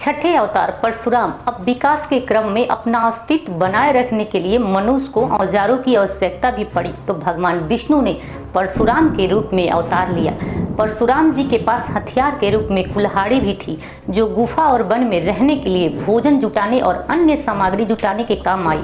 छठे अवतार परशुराम अब विकास के क्रम में अपना अस्तित्व बनाए रखने के लिए मनुष्य को औजारों की आवश्यकता भी पड़ी, तो भगवान विष्णु ने परशुराम के रूप में अवतार लिया। परशुराम जी के पास हथियार के रूप में कुल्हाड़ी भी थी, जो गुफा और वन में रहने के लिए भोजन जुटाने और अन्य सामग्री जुटाने के काम आई।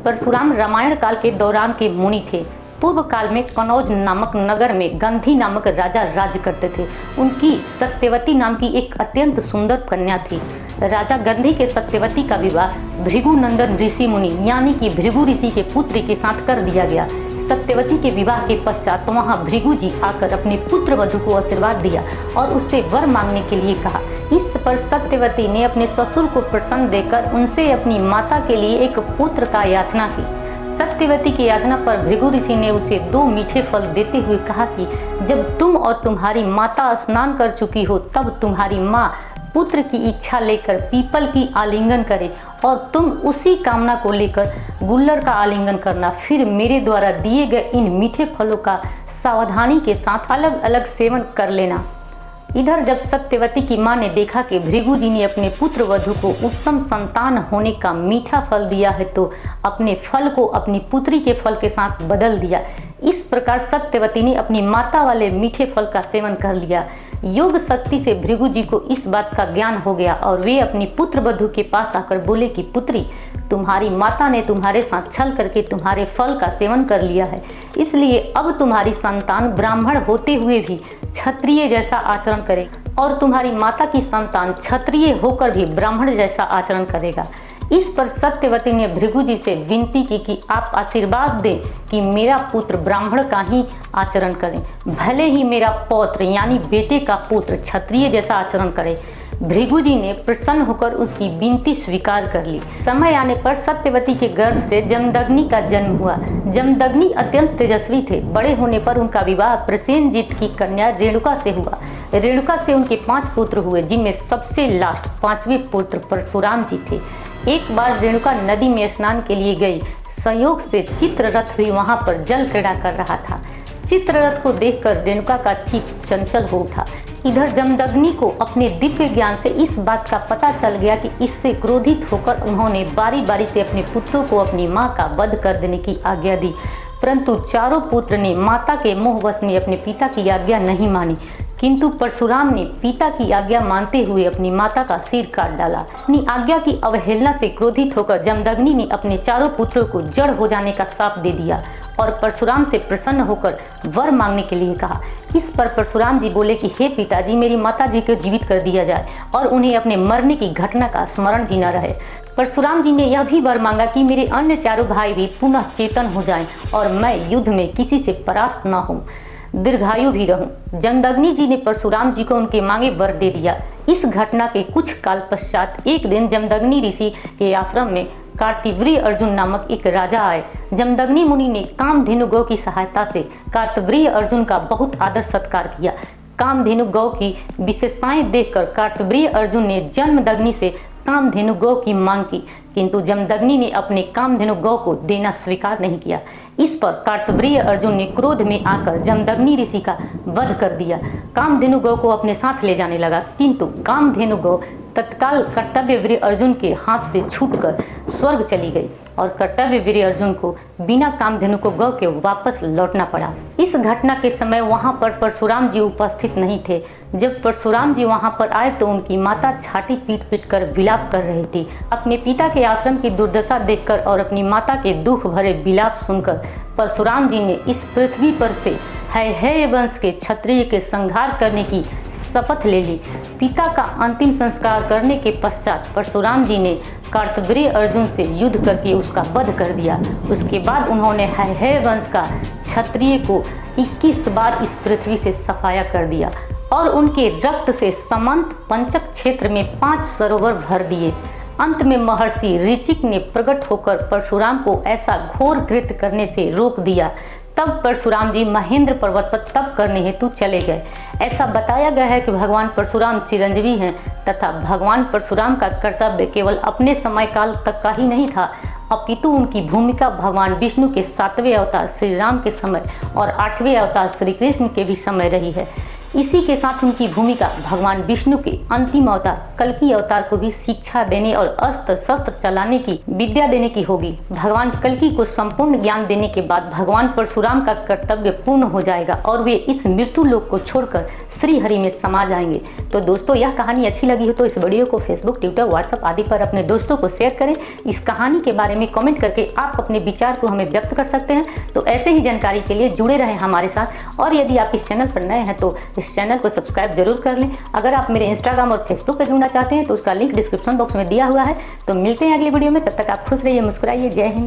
परशुराम रामायण काल के दौरान के मुनि थे। पूर्व काल में कनौज नामक नगर में गंधी नामक राजा राज्य करते थे। उनकी सत्यवती नाम की एक अत्यंत सुंदर कन्या थी। राजा गंधी के सत्यवती का विवाह भृगुनंदन ऋषि मुनि यानी कि भृगु ऋषि के पुत्र के साथ कर दिया गया। सत्यवती के विवाह के पश्चात वहां भृगु जी आकर अपने पुत्र वधु को आशीर्वाद दिया और उससे वर मांगने के लिए कहा। इस पर सत्यवती ने अपने ससुर को प्रसन्न देकर उनसे अपनी माता के लिए एक पुत्र का याचना की। सत्यवती की याचना पर भृगु ऋषि ने उसे 2 मीठे फल देते हुए कहा कि जब तुम और तुम्हारी माता स्नान कर चुकी हो तब तुम्हारी माँ पुत्र की इच्छा लेकर पीपल की आलिंगन करे और तुम उसी कामना को लेकर गुल्लर का आलिंगन करना। फिर मेरे द्वारा दिए गए इन मीठे फलों का सावधानी के साथ अलग अलग सेवन कर लेना। इधर जब सत्यवती की मां ने देखा कि भृगु जी ने अपने पुत्र वधु को उत्तम संतान होने का मीठा फल दिया है, तो अपने फल को अपनी पुत्री के फल के साथ बदल दिया। इस प्रकार सत्यवती ने अपनी माता वाले मीठे फल का सेवन कर लिया। योग शक्ति से भृगु जी को इस बात का ज्ञान हो गया और वे अपनी पुत्र वधु के पास आकर बोले कि पुत्री, तुम्हारी माता ने तुम्हारे साथ छल करके तुम्हारे फल का सेवन कर लिया है, इसलिए अब तुम्हारी संतान ब्राह्मण होते हुए भी क्षत्रिय जैसा आचरण करे और तुम्हारी माता की संतान क्षत्रिय होकर भी ब्राह्मण जैसा आचरण करेगा। इस पर सत्यवती ने भृगु जी से विनती की कि आप आशीर्वाद दें कि मेरा पुत्र ब्राह्मण का ही आचरण करें, भले ही मेरा पौत्र यानी बेटे का पुत्र क्षत्रिय जैसा आचरण करे। भृगु जी ने प्रसन्न होकर उसकी विनती स्वीकार कर ली। समय आने पर सत्यवती के गर्भ से जमदग्नि का जन्म हुआ। जमदग्नि अत्यंत तेजस्वी थे। बड़े होने पर उनका विवाह प्रसेनजीत की कन्या रेणुका से हुआ। रेणुका से उनके 5 पुत्र हुए, जिनमें सबसे लास्ट 5वें पुत्र परशुराम जी थे। एक बार रेणुका नदी में स्नान के लिए गई। संयोग से चित्ररथ भी वहां पर जल क्रीड़ा कर रहा था। चित्ररथ को देखकर रेणुका का चित्त चंचल हो उठा। इधर जमदग्नि को अपने दिव्य ज्ञान से इस बात का पता चल गया कि इससे क्रोधित होकर उन्होंने बारी बारी से अपने पुत्रों को अपनी मां का वध कर देने की आज्ञा दी, परंतु चारों पुत्र ने माता के मोहवश में अपने पिता की आज्ञा नहीं मानी। किंतु परशुराम ने पिता की आज्ञा मानते हुए अपनी माता का सिर काट डाला। अपनी आज्ञा की अवहेलना से क्रोधित होकर जमदग्नि ने अपने चारों पुत्रों को जड़ हो जाने का श्राप दे दिया और परशुराम से प्रसन्न होकर वर मांगने के लिए कहा। इस पर परशुराम जी बोले कि हे पिताजी, मेरी माता जी को जीवित कर दिया जाए और उन्हें अपने मरने की घटना का स्मरण भी न रहे। परशुराम जी ने यह भी वर मांगा कि मेरे अन्य चारों भाई भी पुनः चेतन हो जाएं और मैं युद्ध में किसी से परास्त न हूँ, दीर्घायु भी रहूं। जमदग्नि जी ने परशुराम जी को उनके मांगे वर दे दिया। इस घटना के कुछ काल पश्चात एक दिन जमदग्नि ऋषि के आश्रम में कार्तवीर्य अर्जुन नामक एक राजा आए। जमदग्नि मुनि ने कामधेनु गौ की सहायता से कार्तवीर्य अर्जुन का बहुत आदर सत्कार किया। कामधेनु गौ की विशेषताएं देखकर कार्तवीर्य अर्जुन ने जमदग्नि से कामधेनु गौ की मांग की, किंतु जमदग्नि ने अपने कामधेनु गौ को देना स्वीकार नहीं किया। इस पर कार्तवीर्य अर्जुन ने क्रोध में आकर जमदग्नि ऋषि का वध कर दिया। कामधेनु गौ को अपने साथ ले जाने लगा, किंतु कामधेनु गौ तत्काल कर्तव्यवीर अर्जुन के हाथ से छूटकर स्वर्ग चली गई और कर्तव्यवीर अर्जुन को बिना कामधेनु को गौ के वापस लौटना पड़ा। इस घटना के समय वहां पर परशुराम जी उपस्थित नहीं थे। जब परशुराम जी वहां पर आए तो उनकी माता छाती पीट पीट कर विलाप कर रही थी। अपने पिता के आश्रम की दुर्दशा देखकर और अपनी माता के दुख भरे विलाप सुनकर परशुराम जी ने इस पृथ्वी पर से है वंश के क्षत्रिय के संहार करने की शपथ ले ली। पिता का अंतिम संस्कार करने के पश्चात परशुराम जी ने कार्तवीर्य अर्जुन से युद्ध करके उसका वध कर दिया। उसके बाद उन्होंने है वंश का क्षत्रिय को 21 बार इस पृथ्वी से सफाया कर दिया और उनके रक्त से समंत पंचक क्षेत्र में 5 सरोवर भर दिए। अंत में महर्षि ऋचिक ने प्रकट होकर परशुराम को ऐसा घोर कृत्य करने से रोक दिया। तब परशुराम जी महेंद्र पर्वत पर तप करने हेतु चले गए। ऐसा बताया गया है कि भगवान परशुराम चिरंजीवी हैं तथा भगवान परशुराम का कर्तव्य केवल अपने समय काल तक का ही नहीं था, अपितु उनकी भूमिका भगवान विष्णु के 7वें अवतार श्री राम के समय और 8वें अवतार श्री कृष्ण के भी समय रही है। इसी के साथ उनकी भूमिका भगवान विष्णु के अंतिम अवतार कल्कि अवतार को भी शिक्षा देने और अस्त्र शस्त्र चलाने की विद्या देने की होगी। भगवान कल्कि को संपूर्ण ज्ञान देने के बाद भगवान परशुराम का कर्तव्य पूर्ण हो जाएगा और वे इस मृत्यु लोक को छोड़कर श्री हरि में समा जाएंगे। तो दोस्तों, यह कहानी अच्छी लगी हो तो इस वीडियो को फेसबुक, ट्विटर, व्हाट्सएप आदि पर अपने दोस्तों को शेयर करें। इस कहानी के बारे में कमेंट करके आप अपने विचार को हमें व्यक्त कर सकते हैं। तो ऐसे ही जानकारी के लिए जुड़े रहें हमारे साथ, और यदि आप इस चैनल पर नए हैं तो इस चैनल को सब्सक्राइब जरूर कर लें। अगर आप मेरे इंस्टाग्राम और फेसबुक पर जुड़ना चाहते हैं तो उसका लिंक डिस्क्रिप्शन बॉक्स में दिया हुआ है। तो मिलते हैं अगली वीडियो में, तब तक आप खुश रहिए, मुस्कुराइए। जय हिंद।